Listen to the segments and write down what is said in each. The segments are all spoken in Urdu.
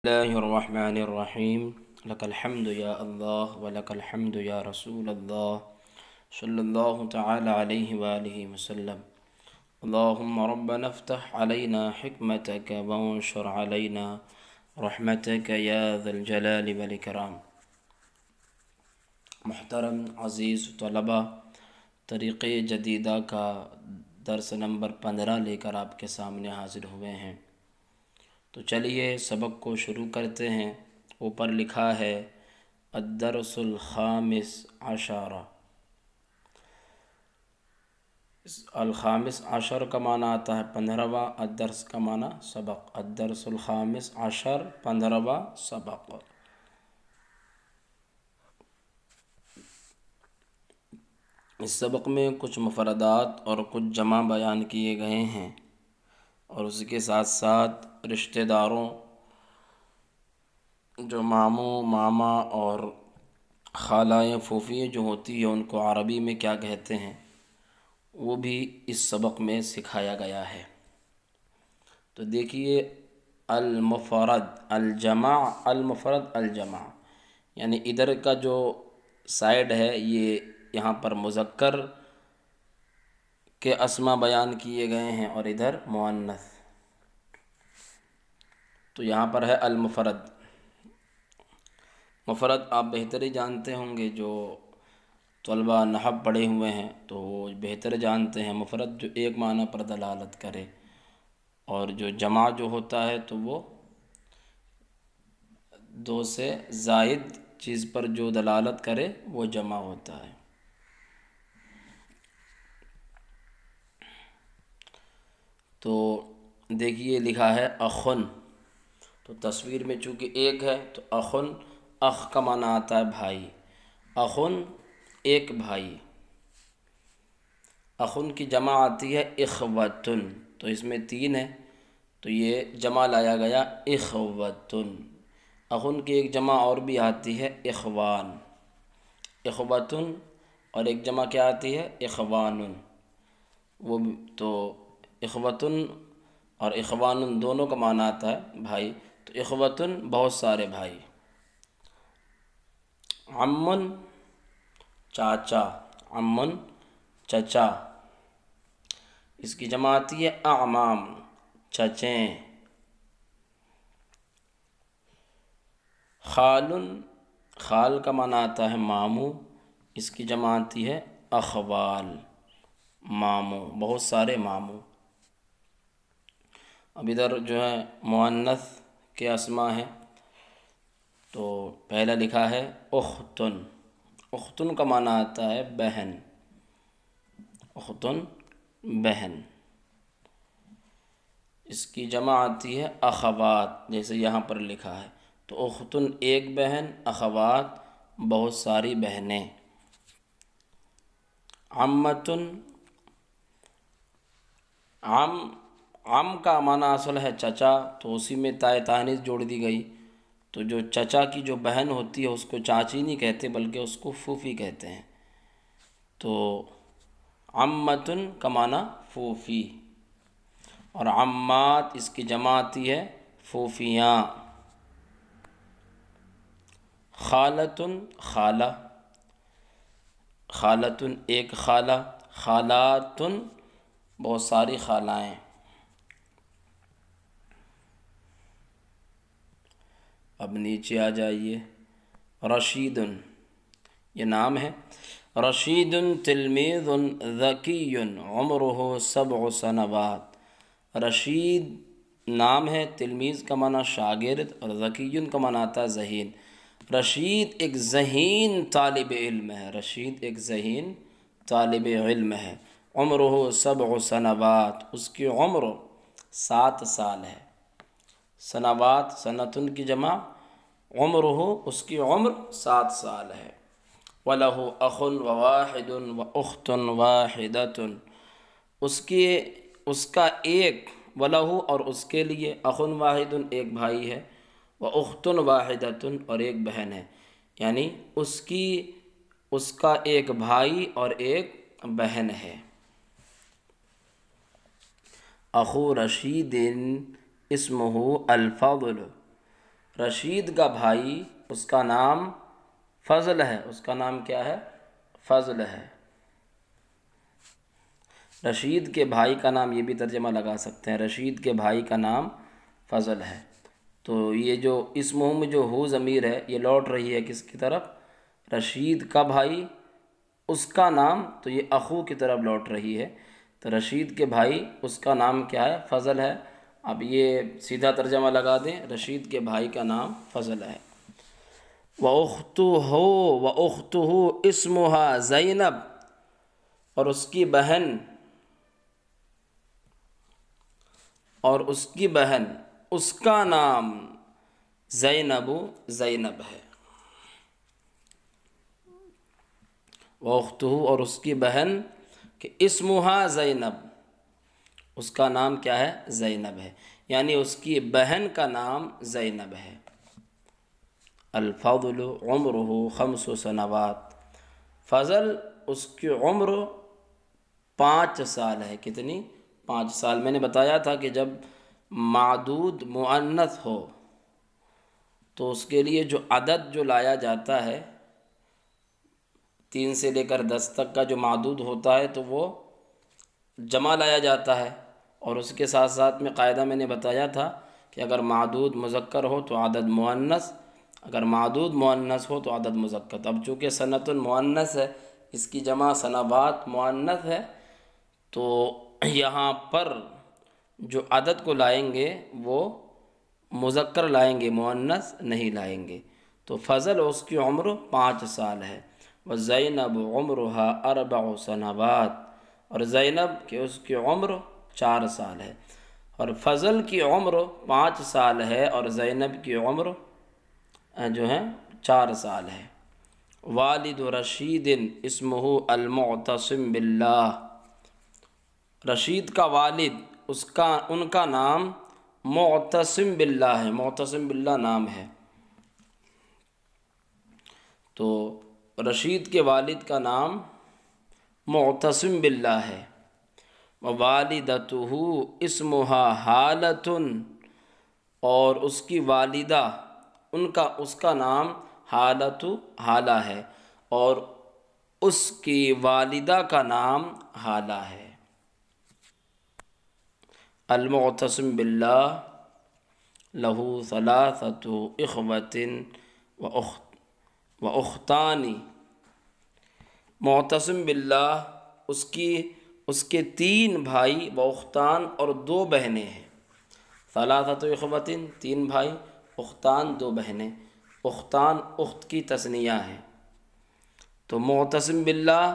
الله الرحمن الرحيم. لك الحمد يا الله ولك الحمد يا رسول الله صلى الله تعالى عليه وآله وسلم. اللهم ربنا افتح علينا حكمتك وانشر علينا رحمتك يا ذا الجلال والإكرام. محترم عزیز طلبہ، طریق جدیدہ کا درس نمبر 15 لے کر آپ کے سامنے حاضر ہوئے ہیں. تو چلیے سبق کو شروع کرتے ہیں. اوپر لکھا ہے الدرس الخامس عشر. الخامس عشر کا معنی آتا ہے 15واں، الدرس کا معنی سبق. الدرس الخامس عشر 15واں سبق. اس سبق میں کچھ مفردات اور کچھ جمع بیان کیے گئے ہیں، اور اس کے ساتھ ساتھ رشتہ داروں جو ماموں ماما اور خالائیں پھوپھی جو ہوتی ہے ان کو عربی میں کیا کہتے ہیں وہ بھی اس سبق میں سکھایا گیا ہے. تو دیکھیے المفرد الجمع، المفرد الجمع، یعنی ادھر کا جو سائیڈ ہے یہ یہاں پر مذکر کے اسما بیان کیے گئے ہیں اور ادھر مؤنث. تو یہاں پر ہے المفرد. مفرد آپ بہتر ہی جانتے ہوں گے، جو طلبہ نحو پڑھے ہوئے ہیں تو وہ بہتر جانتے ہیں. مفرد جو ایک معنی پر دلالت کرے، اور جو جمع جو ہوتا ہے تو وہ دو سے زائد چیز پر جو دلالت کرے وہ جمع ہوتا ہے. تو دیکھیے لکھا ہے اخن. تو تصویر میں چونکہ ایک ہے تو اخن، اخ کا معنی آتا ہے بھائی. اخن ایک بھائی. اخن کی جمع آتی ہے اخوتن، تو اس میں تین ہے تو یہ جمع لایا گیا اخوتن. اخن کی ایک جمع اور بھی آتی ہے اخوان. اخوتن اور ایک جمع کیا آتی ہے اخوان. وہ تو اخوتن اور اخوان دونوں کا معنی آتا ہے بھائی. تو اخوتن بہت سارے بھائی. عمن چاچا، عمن چچا. اس کی جمع آتی ہے اعمام، چچیں. خالن، خال کا معنی آتا ہے ماموں. اس کی جمع آتی ہے اخوال، ماموں، بہت سارے ماموں. اب ادھر جو ہے مؤنث کے اسما ہے. تو پہلا لکھا ہے اختن. اختن کا معنی آتا ہے بہن. اختن بہن. اس کی جمع آتی ہے اخوات، جیسے یہاں پر لکھا ہے. تو اختن ایک بہن، اخوات بہت ساری بہنیں. عمتن، عم کا معنی اصل ہے چچا، تو اسی میں تائے تانیث جوڑ دی گئی. تو جو چچا کی جو بہن ہوتی ہے اس کو چاچی نہیں کہتے بلکہ اس کو پھوپھی کہتے ہیں. تو عمتن کا معنی پھوپھی. اور عمات اس کی جمع آتی ہے پھوپھیاں. خالتن خالہ، خالتن ایک خالہ. خالاتن بہت ساری خالائیں. اب نیچے آ جائیے. رشیدن یہ نام ہے. رشید تلمیذ ذکی عمرہ 7 سنوات. رشید نام ہے، تلمیذ کا معنی شاگرد، اور ذکی کا معنی آتا ہے ذہین. رشید ایک ذہین طالب علم ہے. رشید ایک ذہین طالب علم ہے. عمرہ 7 سنوات، اس کی عمر 7 سال ہے. سنوات سنتن کی جمع، عمرہ اس کی عمر 7 سال ہے. وَلَهُ أَخٌ وَوَاحِدٌ وَأُخْتٌ وَاحِدَةٌ. اس کا ایک، وَلَهُ اور اس کے لیے، أَخٌ وَاحِدٌ ایک بھائی ہے، وَأُخْتٌ وَاحِدَةٌ اور ایک بہن ہے. یعنی اس کا ایک بھائی اور ایک بہن ہے. اخو رشید اسمہ الفضل. رشید کا بھائی اس کا نام فضل ہے، اس کا نام کیا ہے؟ فضل ہے۔ رشید کے بھائی کا نام، یہ بھی ترجمہ لگا سکتے ہیں، رشید کے بھائی کا نام فضل ہے۔ تو یہ جو اسمہ میں جو ہو ضمیر ہے یہ لوٹ رہی ہے کس کی طرف؟ رشید کا بھائی، اس کا نام، تو یہ اخو کی طرف لوٹ رہی ہے۔ تو رشید کے بھائی اس کا نام کیا ہے؟ فضل ہے۔ اب یہ سیدھا ترجمہ لگا دیں، رشید کے بھائی کا نام فضل ہے۔ وَأُخْتُهُ وَأُخْتُهُ اسمها زینب، اور اس کی بہن، اور اس کی بہن، اس کا نام زینب، زینب ہے۔ وَأُخْتُهُ، اور اس کی بہن، کہ اسمها زینب، اس کا نام کیا ہے؟ زینب ہے، یعنی اس کی بہن کا نام زینب ہے۔ الفضل عمرہ 5 سنوات، فضل اس کی عمر 5 سال ہے۔ کتنی؟ 5 سال۔ میں نے بتایا تھا کہ جب معدود مؤنث ہو تو اس کے لیے جو عدد جو لایا جاتا ہے 3 سے لے کر 10 تک کا جو معدود ہوتا ہے تو وہ جمع لایا جاتا ہے، اور اس کے ساتھ ساتھ میں قاعدہ میں نے بتایا تھا کہ اگر معدود مذکر ہو تو عدد مؤنث، اگر معدود مؤنث ہو تو عدد مذکر۔ اب چونکہ سنۃ مؤنث ہے، اس کی جمع سنوات مؤنث ہے، تو یہاں پر جو عدد کو لائیں گے وہ مذکر لائیں گے، مؤنث نہیں لائیں گے۔ تو فضل اس کی عمر 5 سال ہے۔ وزینب عمرها 4 سنوات، اور زینب کہ اس کی عمر 4 سال ہے۔ اور فضل کی عمر 5 سال ہے اور زینب کی عمر جو ہے 4 سال ہے۔ والد رشید اسمہ المعتصم باللہ، رشید کا والد، ان کا نام معتصم باللہ ہے، معتصم باللہ نام ہے۔ تو رشید کے والد کا نام معتصم باللہ ہے۔ ووالدتہ اسمہا حالۃ، اور اس کی والدہ، اس کا نام حالۃ، حالہ ہے، اور اس کی والدہ کا نام حالہ ہے۔ المعتصم باللہ لہ 3 اخوۃ و اختان، معتصم باللہ اس کے 3 بھائی و اختان، اور 2 بہنیں ہیں۔ 3 اخوۃ 3 بھائی، اختان 2 بہنیں، اختان اخت کی تثنیہ ہے۔ تو معتصم باللہ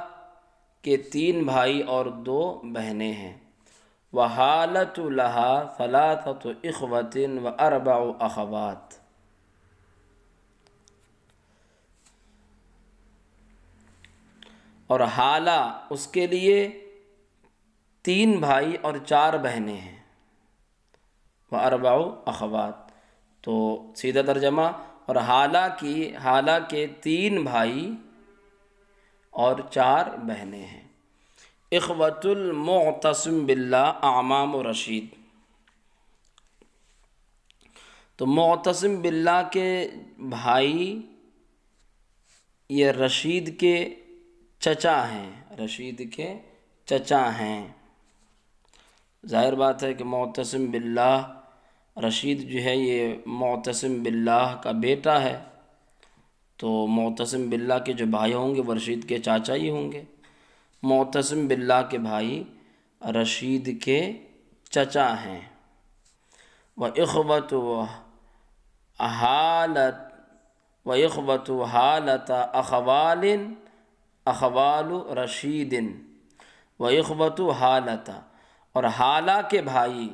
کے 3 بھائی اور 2 بہنیں ہیں۔ وحالۃ لہا 3 اخوۃ و 4 اخوات، اور حالہ اس کے لیے 3 بھائی اور 4 بہنیں ہیں۔ و4 اخوات، تو سیدھا ترجمہ، اور حالہ کے 3 بھائی اور 4 بہنیں ہیں۔ اخوۃ المعتصم باللہ اعمام رشید، تو معتصم باللہ کے بھائی یہ رشید کے چچا ہیں، رشید کے چچا ہیں۔ ظاہر بات ہے کہ معتصم باللہ، رشید جو ہے یہ معتصم باللہ کا بیٹا ہے، تو معتصم باللہ کے جو بھائی ہوں گے وہ رشید کے چاچا ہی ہوں گے۔ معتصم باللہ کے بھائی رشید کے چچا ہیں۔ وَإِخْوَةُ حَالَةَ اخوال رشید، وَإِخْوَةُ حَالَةَ، اور حالہ کے بھائی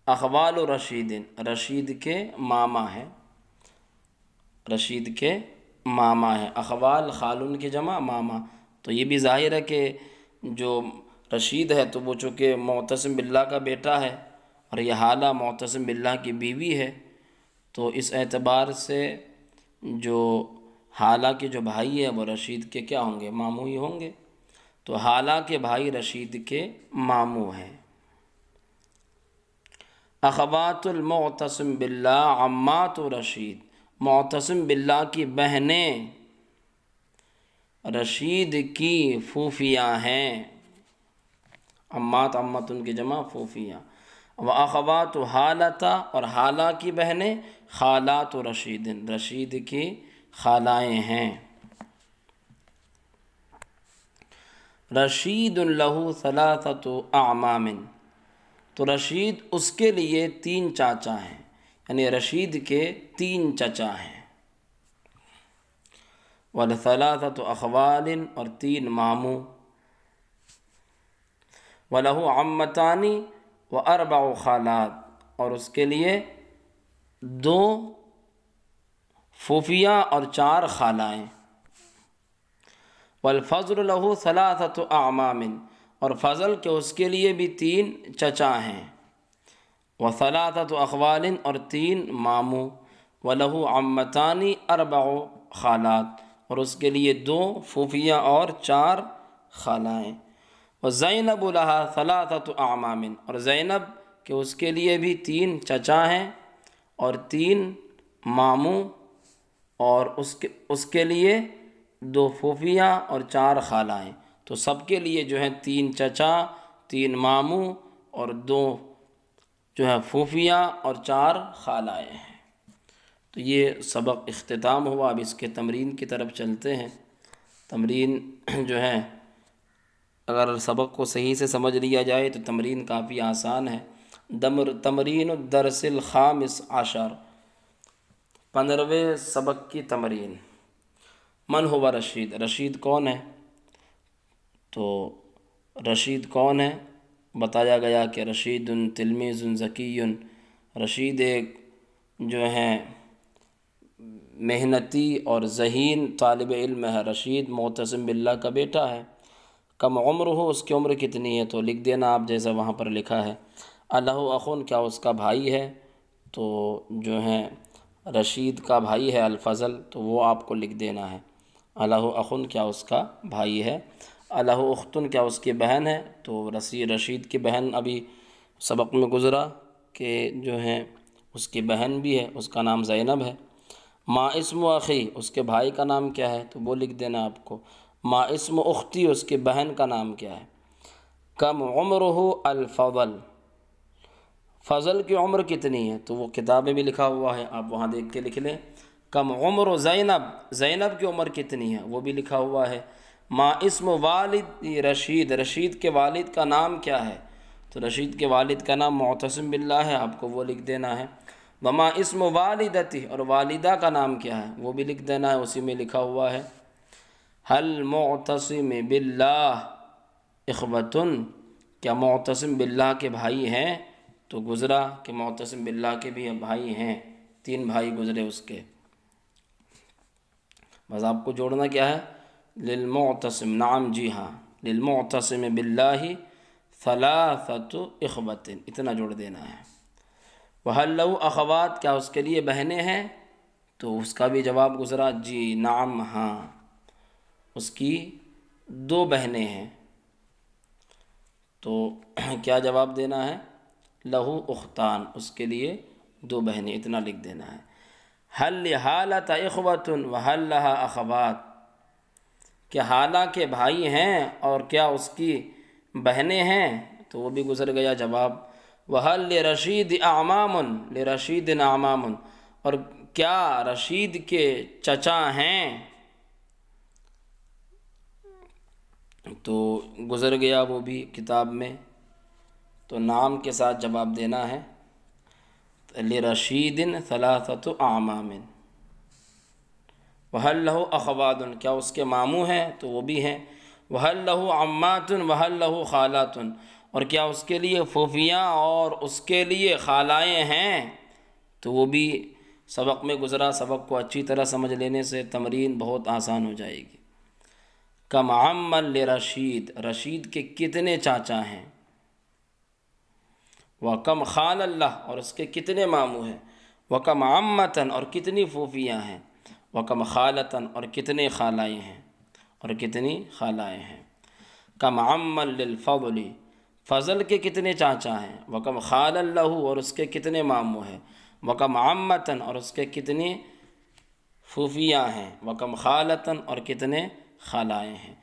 اخوال رشید، رشید کے ماما ہیں، رشید کے ماما ہیں۔ اخوال خالن کی جمع، ماما۔ تو یہ بھی ظاہر ہے کہ جو رشید ہے تو وہ چونکہ معتصم باللہ کا بیٹا ہے، اور یہ حالہ معتصم باللہ کی بیوی ہے، تو اس اعتبار سے جو حالہ کے جو بھائی ہیں وہ رشید کے کیا ہوں گے؟ ماموں ہی ہوں گے۔ تو حالہ کے بھائی رشید کے ماموں ہیں۔ اخوات المعتصم باللہ عمات رشید، معتصم باللہ کی بہنیں رشید کی پھوپھیاں ہیں، عمات عمت ان کی جمع پھوپھیاں، و اخوات حالتا اور حالہ کی بہنیں خالات رشید، رشید کی خالائیں ہیں۔ رشید لہ ثلاثۃ اعمام، تو رشید اس کے لیے 3 چاچا ہیں، یعنی رشید کے 3 چچا ہیں، وَلَثَلَاثَةُ أَخْوَالٍ اور 3 ماموں، وَلَهُ عَمَّتَانِ وَأَرْبَعُ خَالَاتٍ اور اس کے لیے 2 پھوپھیاں اور 4 خالائیں، وَالْفَضْلُ لَهُ ثَلَاثَةُ أَعْمَامٍ اور فضل کے اس کے لیے بھی 3 چچا ہیں، وَثَلَاثَةُ أَخْوَالٍ اور 3 ماموں، وَلَهُ عَمَّتَانِ 4 خالات اور اس کے لیے 2 پھوپھیاں اور 4 خالائیں، وزینب لها 3 اعمام اور زینب کہ اس کے لیے بھی 3 چچا ہیں اور 3 ماموں، اور اس کے لیے 2 پھوپھیاں اور 4 خالائیں، تو سب کے لیے جو ہے 3 چچا، 3 ماموں اور 2 جو ہے پھوپھیاں اور 4 خالائیں ہیں۔ تو یہ سبق اختتام ہوا، اب اس کے تمرین کی طرف چلتے ہیں۔ تمرین جو ہے اگر سبق کو صحیح سے سمجھ لیا جائے تو تمرین کافی آسان ہے۔ تمرین الدرس الخامس عشر، 15ویں سبق کی تمرین۔ من ہوا رشید، رشید کون ہے؟ تو رشید کون ہے؟ بتایا گیا کہ رشید تلمیذ ذکی، رشید ایک جو ہے محنتی اور ذہین طالب علم ہے، رشید معتصم باللہ کا بیٹا ہے۔ کم عمر ہو، اس کی عمر کتنی ہے؟ تو لکھ دینا آپ جیسا وہاں پر لکھا ہے۔ الہ اخن، کیا اس کا بھائی ہے؟ تو جو ہے رشید کا بھائی ہے الفضل، تو وہ آپ کو لکھ دینا ہے۔ الہ اخن، کیا اس کا بھائی ہے؟ الہ اختن، کیا اس کی بہن ہے؟ تو رشید کی بہن ابھی سبق میں گزرا کہ جو ہے اس کی بہن بھی ہے، اس کا نام زینب ہے۔ ما اسم اخی، اس کے بھائی کا نام کیا ہے؟ تو وہ لکھ دینا آپ کو۔ ما اسم اختی، اس کی بہن کا نام کیا ہے؟ کم عمرہ الفضل، فضل کی عمر کتنی ہے؟ تو وہ کتاب میں بھی لکھا ہوا ہے، آپ وہاں دیکھ کے لکھ لیں۔ کم عمر زینب، زینب کی عمر کتنی ہے؟ وہ بھی لکھا ہوا ہے۔ ما اسم والد رشید، رشید کے والد کا نام کیا ہے؟ تو رشید کے والد کا نام معتصم باللہ ہے، آپ کو وہ لکھ دینا ہے۔ وما اسم والدتی، اور والدہ کا نام کیا ہے؟ وہ بھی لکھ دینا ہے، اسی میں لکھا ہوا ہے۔ حل معتصم باللہ اخوتن، کیا معتصم باللہ کے بھائی ہیں؟ تو گزرا کہ معتصم باللہ کے بھی بھائی ہیں، 3 بھائی گزرے اس کے۔ بس آپ کو جوڑنا کیا ہے؟ للمعتصم، نعم جی ہاں، للمعتصم باللہ 3 اخوت، اتنا جوڑ دینا ہے۔ وَهَلْ لَهُ اخوات، کیا اس کے لیے بہنیں ہیں؟ تو اس کا بھی جواب گزرا، جی نعم ہاں، اس کی 2 بہنیں ہیں۔ تو کیا جواب دینا ہے؟ لہو اختان، اس کے لیے 2 بہنیں، اتنا لکھ دینا ہے۔ حل حالت اخوت وحل لہا اخوات، کیا حالہ کے بھائی ہیں اور کیا اس کی بہنیں ہیں؟ تو وہ بھی گزر گیا جواب۔ وحل لرشید اعمام، لرشید اعمام، اور کیا رشید کے چچا ہیں؟ تو گزر گیا وہ بھی کتاب میں، تو نام کے ساتھ جواب دینا ہے۔ لرشید 3 اعمام، وحل لہ اخوات، کیا اس کے ماموں ہیں؟ تو وہ بھی ہیں۔ وحل لہ عمات وحل لہ خالات، اور کیا اس کے لیے پھوپھیاں اور اس کے لیے خالائیں ہیں؟ تو وہ بھی سبق میں گزرا۔ سبق کو اچھی طرح سمجھ لینے سے تمرین بہت آسان ہو جائے گی۔ کم عم لرشید، رشید کے کتنے چاچا ہیں؟ وَكَمْ خَالَ اللَّهُ، اور اس کے کتنے ماموں ہیں؟ وَكَمْ عَمَّةً، اور کتنی پھوپھیاں ہیں؟ وَكَمْ خَالَةً، اور کتنے خالائیں ہیں؟ اور کتنی خالائیں ہیں؟ کم عم للفضل، فضل کے کتنے چاچا ہیں، وکم خال اللہ اور اس کے کتنے ماموں ہیں، وکم عمتن اور اس کے کتنے پھوپھیاں ہیں، وکم خالتن اور کتنے خالائیں ہیں،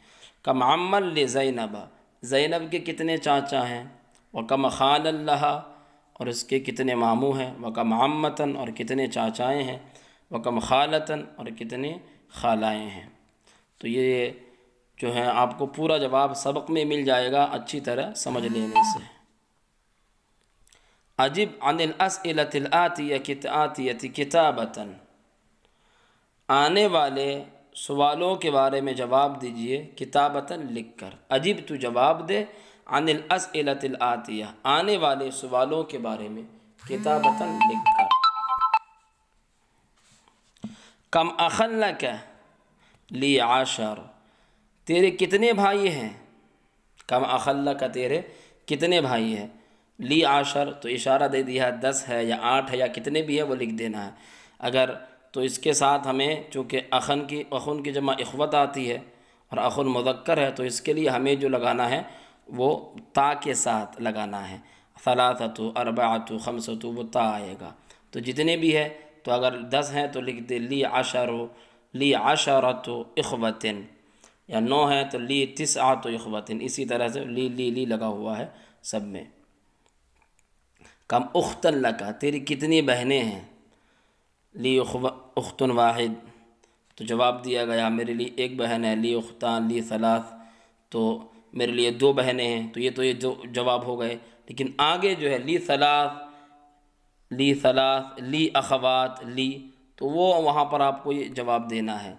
کم عمل لزینب زینب کے کتنے چاچا ہیں، وکم خال اللہ اور اس کے کتنے ماموں ہیں، وکم عمتن اور کتنے چاچائیں ہیں، وکم خالتن اور کتنے خالائیں ہیں۔ تو یہ جو ہے آپ کو پورا جواب سبق میں مل جائے گا اچھی طرح سمجھ لینے سے۔ اجب عن الاسئلۃ الآتیۃ کتابۃ، آنے والے سوالوں کے بارے میں جواب دیجئے کتابۃ لکھ کر۔ اجب تو جواب دے، عن الاسئلۃ الآتیہ آنے والے سوالوں کے بارے میں کتابۃ لکھ کر۔ کم اخ لک لی عشر، تیرے کتنے بھائی ہیں، کم اخ لک تیرے کتنے بھائی ہیں، لی عشر تو اشارہ دے دیا 10 ہے یا 8 ہے یا کتنے بھی ہے وہ لکھ دینا ہے۔ اگر تو اس کے ساتھ ہمیں چونکہ اخن کی جمع اخوت آتی ہے اور اخن مذکر ہے تو اس کے لیے ہمیں جو لگانا ہے وہ تا کے ساتھ لگانا ہے، ثلاثۃ اربعۃ خمسۃ وہ تا آئے گا۔ تو جتنے بھی ہے تو اگر 10 ہیں تو لکھ دے لی عشرۃ اخوۃ، یا 9 ہے تو لی تسعۃ اخوۃ، اسی طرح سے لی لگا ہوا ہے سب میں۔ کم اخت لک تیری کتنی بہنیں ہیں، لی اخت واحد تو جواب دیا گیا میرے لیے ایک بہن ہے، لی اختان لی ثلاث تو میرے لیے 2 بہنیں ہیں، تو یہ جو جواب ہو گئے۔ لیکن آگے جو ہے لی ثلاث لی اخوات لی، تو وہ وہاں پر آپ کو یہ جواب دینا ہے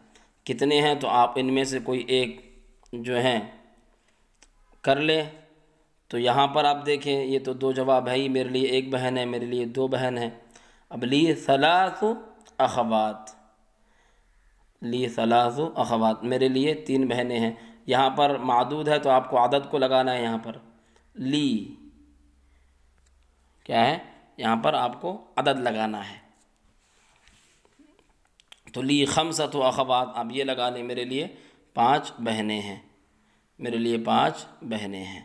کتنے ہیں، تو آپ ان میں سے کوئی ایک جو ہیں کر لیں۔ تو یہاں پر آپ دیکھیں یہ تو 2 جواب ہے ہی، میرے لیے 1 بہن ہے، میرے لیے 2 بہن ہیں۔ اب لی ثلاث اخوات میرے لیے 3 بہنیں ہیں۔ یہاں پر معدود ہے تو آپ کو عدد کو لگانا ہے، یہاں پر لی کیا ہے، یہاں پر آپ کو عدد لگانا ہے، تو لی خمسۃ اخوات آپ یہ لگا لیں، میرے لیے 5 بہنیں ہیں، میرے لیے 5 بہنیں ہیں۔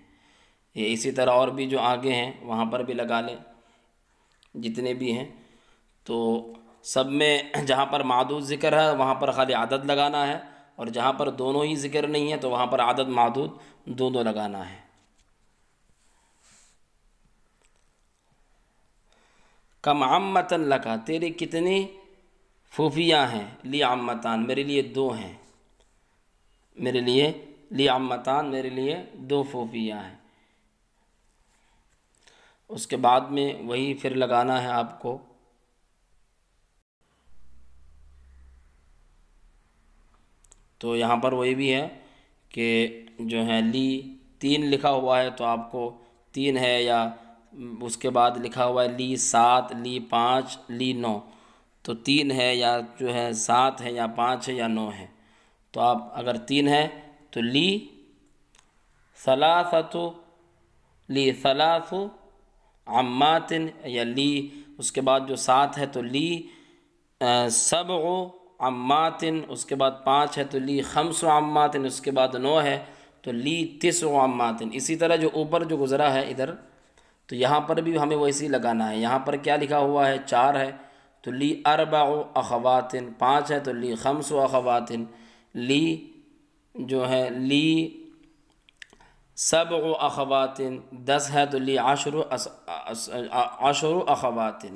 یہ اسی طرح اور بھی جو آگے ہیں وہاں پر بھی لگا لیں جتنے بھی ہیں۔ تو سب میں جہاں پر معدود ذکر ہے وہاں پر خالی عدد لگانا ہے، اور جہاں پر دونوں ہی ذکر نہیں ہے تو وہاں پر عدد معدود دونوں لگانا ہے۔ کم عمتن لک تیری کتنی پھوپھیاں ہیں، لی عمتان میرے لیے 2 ہیں، میرے لیے لی عمتان میرے لیے 2 پھوپھیاں ہیں۔ اس کے بعد میں وہی پھر لگانا ہے آپ کو، تو یہاں پر وہی بھی ہے کہ جو ہے لی 3 لکھا ہوا ہے تو آپ کو 3 ہے، یا اس کے بعد لکھا ہوا ہے لی 7 لی 5 لی 9 تو 3 ہے یا جو ہے 7 ہے یا 5 ہے یا 9 ہے۔ تو آپ اگر 3 ہے تو لی ثلاث عمات، یا لی اس کے بعد جو 7 ہے تو لی 7 عمات، اس کے بعد 5 ہے تو لی 5 عمات، اس کے بعد 9 ہے تو لی 9 عمات۔ اسی طرح جو اوپر جو گزرا ہے ادھر تو یہاں پر بھی ہمیں ویسے ہی لگانا ہے۔ یہاں پر کیا لکھا ہوا ہے، 4 ہے تو لی 4 اخوات، 5 ہے تو لی 5 اخوات، لی جو ہے لی 7 اخوات، 10 ہے تو لی 10 اخوات۔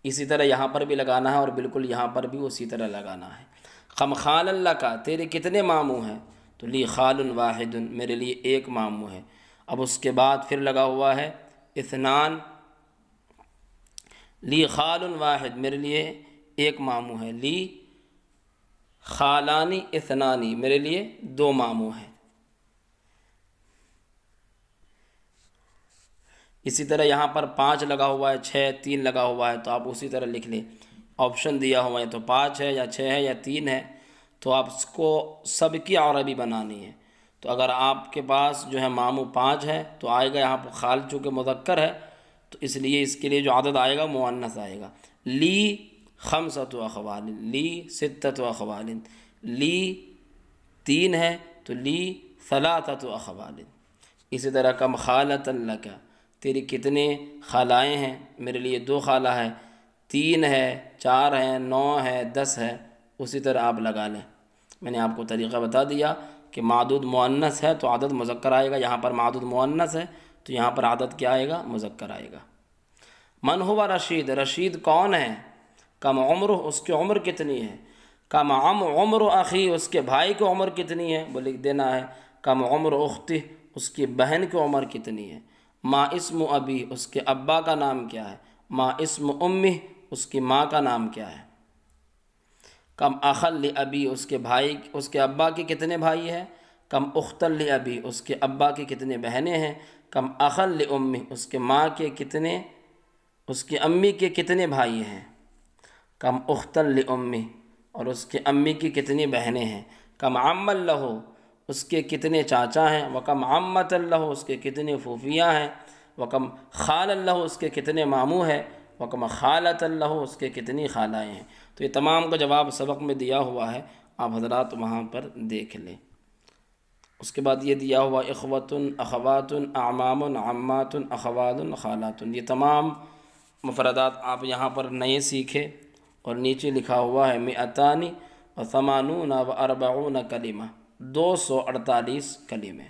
اسی طرح یہاں پر بھی لگانا ہے اور بالکل یہاں پر بھی اسی طرح لگانا ہے۔ کم خال لک تیرے کتنے ماموں ہیں، تو لی خال واحد میرے لیے 1 ماموں ہے۔ اب اس کے بعد پھر لگا ہوا ہے 2، لی خال واحد میرے لیے 1 ماموں ہے، لی خالانی 2 میرے لیے 2 ماموں ہیں۔ اسی طرح یہاں پر 5 لگا ہوا ہے، 6 3 لگا ہوا ہے تو آپ اسی طرح لکھ لیں، آپشن دیا ہوا ہے تو 5 ہے یا 6 ہے یا 3 ہے، تو آپ اس کو سب کی عربی بنانی ہے۔ تو اگر آپ کے پاس جو ہے ماموں 5 ہے تو آئے گا یہاں پر خال چونکہ مذکر ہے تو اس لیے اس کے لیے جو عدد آئے گا مؤنث آئے گا، لی 5 اخوال لی 6 اخوال، لی 3 ہے تو لی 3 اخوال، اسی طرح کم خالۃ لک، تیری کتنے خالائیں ہیں؟ میرے لیے 2 خالہ ہے، 3 ہے، 4 ہے، 9 ہے، 10 ہے، اسی طرح آپ لگا لیں۔ میں نے آپ کو طریقہ بتا دیا کہ معدود مؤنث ہے تو عدد مذکر آئے گا، یہاں پر معدود مؤنث ہے تو یہاں پر عدد کیا آئے گا؟ مذکر آئے گا۔ من ہوا رشید، رشید کون ہے؟ کم عمر، اس کی عمر کتنی ہے؟ کم عمر اخی، اس کے بھائی کی عمر کتنی ہے؟ وہ لکھ دینا ہے۔ کم عمر اختی، اس کی بہن کی عمر کتنی ہے؟ ما اسم ابی، اس کے ابا کا نام کیا ہے؟ ما اسم امی، اس کی ماں کا نام کیا ہے؟ کم اخل ابی، اس کے بھائی، اس کے ابا کے کتنے بھائی ہیں؟ کم اختل ابی، اس کے ابا کی کتنے بہنیں ہیں؟ کم اخل امی، اس کے ماں کے کتنے، اس کی امی کے کتنے بھائی ہیں؟ کم اختل امی، اور اس کے امی کی کتنی بہنیں ہیں؟ کم عم لہ، اس کے کتنے چاچا ہیں؟ وکم عمت لہ، اس کے کتنے پھوپھیاں ہیں؟ وکم خال لہ، اس کے کتنے ماموں ہیں؟ وکم خالۃ لہ، اس کے کتنی خالائیں ہیں؟ تو یہ تمام کا جواب سبق میں دیا ہوا ہے، آپ حضرات وہاں پر دیکھ لیں۔ اس کے بعد یہ دیا ہوا اخوتن، اخوات، اعمام، عمات، اخوال، خالات، یہ تمام مفردات آپ یہاں پر نئے سیکھے، اور نیچے لکھا ہوا ہے مئتان و ثمانون و اربعون کلمہ، 248 کلمے۔